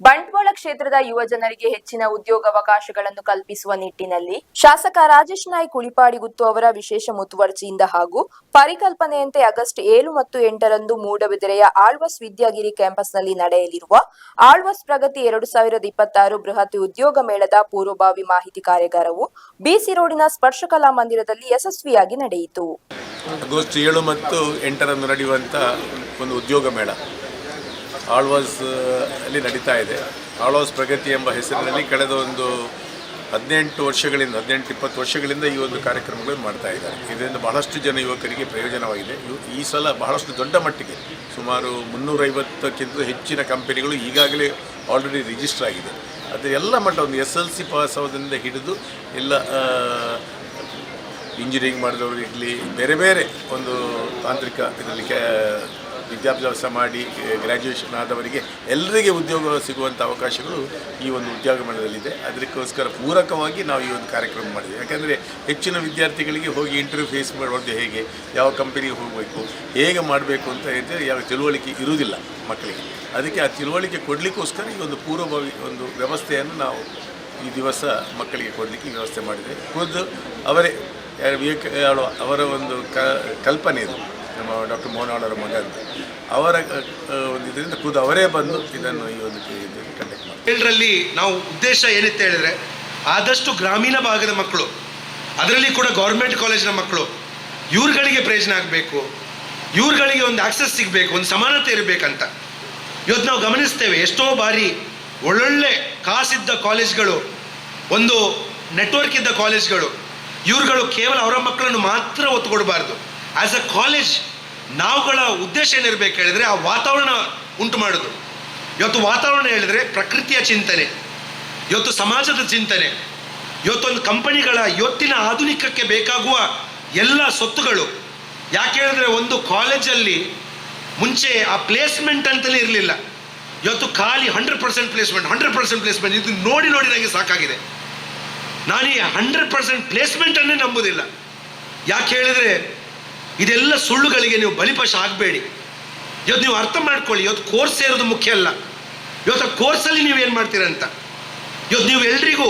ಬಂಟ್ವಾಳ ಕ್ಷೇತ್ರದ ಯುವ ಜನರಿಗೆ ಹೆಚ್ಚಿನ ಉದ್ಯೋಗಾವಕಾಶಗಳನ್ನು ಕಲ್ಪಿಸುವ ನಿಟ್ಟಿನಲ್ಲಿ ಶಾಸಕ ರಾಜೇಶ್ ನಾಯ್ಕ್ ಉಳಿಪಾಡಿಗುತ್ತು ಅವರ ವಿಶೇಷ ಮುತುವರ್ಜಿಯಿಂದ ಹಾಗೂ ಪರಿಕಲ್ಪನೆಯಂತೆ ಆಗಸ್ಟ್ 7 ಮತ್ತು 8ರಂದು ಮೂಡಬಿದಿರೆಯ ಆಳ್ವಾಸ್ ವಿದ್ಯಾಗಿರಿ ಕ್ಯಾಂಪಸ್ನಲ್ಲಿ ನಡೆಯಲಿರುವ ಆಳ್ವಾಸ್ ಪ್ರಗತಿ 2026 ಬೃಹತ್ ಉದ್ಯೋಗ ಮೇಳದ ಪೂರ್ವಭಾವಿ ಮಾಹಿತಿ ಕಾರ್ಯಾಗಾರವು ಬಿಸಿ ರೋಡಿನ ಸ್ಪರ್ಶಕಲಾ ಮಂದಿರದಲ್ಲಿ ಯಶಸ್ವಿಯಾಗಿ ನಡೆಯಿತು. ಆಗಸ್ಟ್ 7 ಮತ್ತು 8ರಂದು ನಡೆಯುವಂತ ಒಂದು ಉದ್ಯೋಗ ಮೇಳ ಆಳ್ವಾಸ್ ಅಲ್ಲಿ ನಡೀತಾ ಇದೆ. ಆಳ್ವಾಸ್ ಪ್ರಗತಿ ಎಂಬ ಹೆಸರಿನಲ್ಲಿ ಕಳೆದ ಒಂದು 18-20 ವರ್ಷಗಳಿಂದ ಈ ಒಂದು ಕಾರ್ಯಕ್ರಮಗಳನ್ನು ಮಾಡ್ತಾ ಇದ್ದಾರೆ. ಇದರಿಂದ ಬಹಳಷ್ಟು ಜನ ಯುವಕರಿಗೆ ಪ್ರಯೋಜನವಾಗಿದೆ. ಈ ಸಲ ಬಹಳಷ್ಟು ದೊಡ್ಡ ಮಟ್ಟಿಗೆ ಸುಮಾರು 350ಕ್ಕಿಂತ ಹೆಚ್ಚಿನ ಕಂಪನಿಗಳು ಈಗಾಗಲೇ ಆಲ್ರೆಡಿ ರಿಜಿಸ್ಟರ್ ಆಗಿದೆ. ಅದು ಎಲ್ಲ ಮಟ್ಟ ಒಂದು SLC ಪಾಸ್ ಆಗೋದ್ರಿಂದ ಹಿಡಿದು ಎಲ್ಲ ಇಂಜಿನಿಯರಿಂಗ್ ಮಾಡಿದವರು ಇರಲಿ, ಬೇರೆ ಬೇರೆ ಒಂದು ತಾಂತ್ರಿಕ ಇದರಲ್ಲಿ ವಿದ್ಯಾಭ್ಯಾಸ ಮಾಡಿ ಗ್ರ್ಯಾಜುಯೇಷನ್ ಆದವರಿಗೆ ಎಲ್ಲರಿಗೆ ಉದ್ಯೋಗ ಸಿಗುವಂಥ ಅವಕಾಶಗಳು ಈ ಒಂದು ಉದ್ಯೋಗ ಮೇಳದಲ್ಲಿದೆ. ಅದಕ್ಕೋಸ್ಕರ ಪೂರಕವಾಗಿ ನಾವು ಈ ಒಂದು ಕಾರ್ಯಕ್ರಮ ಮಾಡಿದ್ವಿ. ಯಾಕೆಂದರೆ ಹೆಚ್ಚಿನ ವಿದ್ಯಾರ್ಥಿಗಳಿಗೆ ಹೋಗಿ ಇಂಟರ್ವ್ಯೂ ಫೇಸ್ ಮಾಡೋದು ಹೇಗೆ, ಯಾವ ಕಂಪನಿಗೆ ಹೋಗಬೇಕು, ಹೇಗೆ ಮಾಡಬೇಕು ಅಂತ ಹೇಳಿದರೆ ಯಾವ ತಿಳುವಳಿಕೆ ಇರುವುದಿಲ್ಲ ಮಕ್ಕಳಿಗೆ. ಅದಕ್ಕೆ ಆ ತಿಳುವಳಿಕೆ ಕೊಡಲಿಕ್ಕೋಸ್ಕರ ಈ ಒಂದು ಪೂರ್ವಭಾವಿ ಒಂದು ವ್ಯವಸ್ಥೆಯನ್ನು ನಾವು ಈ ದಿವಸ ಮಕ್ಕಳಿಗೆ ಕೊಡಲಿಕ್ಕೆ ವ್ಯವಸ್ಥೆ ಮಾಡಿದೆ. ಖುದ್ದು ಅವರೇ ಅವರ ಒಂದು ಕಲ್ಪನೆ ಇದು. ನಮ್ಮ ಡಾಕ್ಟರ್ ಮೋಹನ್ ಅವರ ಮಗ ಅಂತ ಅವರ ಒಂದು ಇದರಿಂದ ಖುದ್ದು ಅವರೇ ಬಂದು ಇದನ್ನು ಈ ಒಂದು ಕಂಡಕ್ಟ್ ಮಾಡಿ. ಇದರಲ್ಲಿ ನಾವು ಉದ್ದೇಶ ಏನಿತ್ತು ಹೇಳಿದರೆ, ಆದಷ್ಟು ಗ್ರಾಮೀಣ ಭಾಗದ ಮಕ್ಕಳು, ಅದರಲ್ಲಿ ಕೂಡ ಗೌರ್ಮೆಂಟ್ ಕಾಲೇಜಿನ ಮಕ್ಕಳು, ಇವ್ರುಗಳಿಗೆ ಪ್ರಯೋಜನ ಆಗಬೇಕು, ಇವ್ರುಗಳಿಗೆ ಒಂದು ಆಕ್ಸೆಸ್ ಸಿಗಬೇಕು, ಒಂದು ಸಮಾನತೆ ಇರಬೇಕಂತ ಇವತ್ತು ನಾವು ಗಮನಿಸ್ತೇವೆ. ಎಷ್ಟೋ ಬಾರಿ ಒಳ್ಳೊಳ್ಳೆ ಕಾಸಿದ್ದ ಕಾಲೇಜ್ಗಳು, ಒಂದು ನೆಟ್ವರ್ಕ್ ಇದ್ದ ಕಾಲೇಜ್ಗಳು, ಇವ್ರುಗಳು ಕೇವಲ ಅವರ ಮಕ್ಕಳನ್ನು ಮಾತ್ರ ಒತ್ತು ಕೊಡಬಾರ್ದು. ಆ್ಯಸ್ ಅ ಕಾಲೇಜ್ ನಾವುಗಳ ಉದ್ದೇಶ ಏನಿರಬೇಕು ಹೇಳಿದರೆ ಆ ವಾತಾವರಣ ಉಂಟು ಮಾಡೋದು. ಇವತ್ತು ವಾತಾವರಣ ಹೇಳಿದರೆ ಪ್ರಕೃತಿಯ ಚಿಂತನೆ, ಇವತ್ತು ಸಮಾಜದ ಚಿಂತನೆ, ಇವತ್ತೊಂದು ಕಂಪನಿಗಳ ಇವತ್ತಿನ ಆಧುನಿಕಕ್ಕೆ ಬೇಕಾಗುವ ಎಲ್ಲ ಸೊತ್ತುಗಳು. ಯಾಕೆ ಹೇಳಿದ್ರೆ ಒಂದು ಕಾಲೇಜಲ್ಲಿ ಮುಂಚೆ ಆ ಪ್ಲೇಸ್ಮೆಂಟ್ ಅಂತಲೇ ಇರಲಿಲ್ಲ. ಇವತ್ತು ಖಾಲಿ 100% ಪ್ಲೇಸ್ಮೆಂಟ್ ಇದು ನೋಡಿ ನನಗೆ ಸಾಕಾಗಿದೆ. ನಾನು ಈ 100% ಪ್ಲೇಸ್ಮೆಂಟನ್ನೇ ನಂಬುವುದಿಲ್ಲ. ಯಾಕೆ ಹೇಳಿದರೆ ಇದೆಲ್ಲ ಸುಳ್ಳುಗಳಿಗೆ ನೀವು ಬಲಿಪಶ ಆಗಬೇಡಿ. ಇವತ್ತು ನೀವು ಅರ್ಥ ಮಾಡ್ಕೊಳ್ಳಿ, ಇವತ್ತು ಕೋರ್ಸ್ ಸೇರೋದು ಮುಖ್ಯ ಅಲ್ಲ, ಇವತ್ತು ಕೋರ್ಸಲ್ಲಿ ನೀವೇನು ಮಾಡ್ತೀರಂತ. ಇವತ್ತು ನೀವು ಎಲ್ರಿಗೂ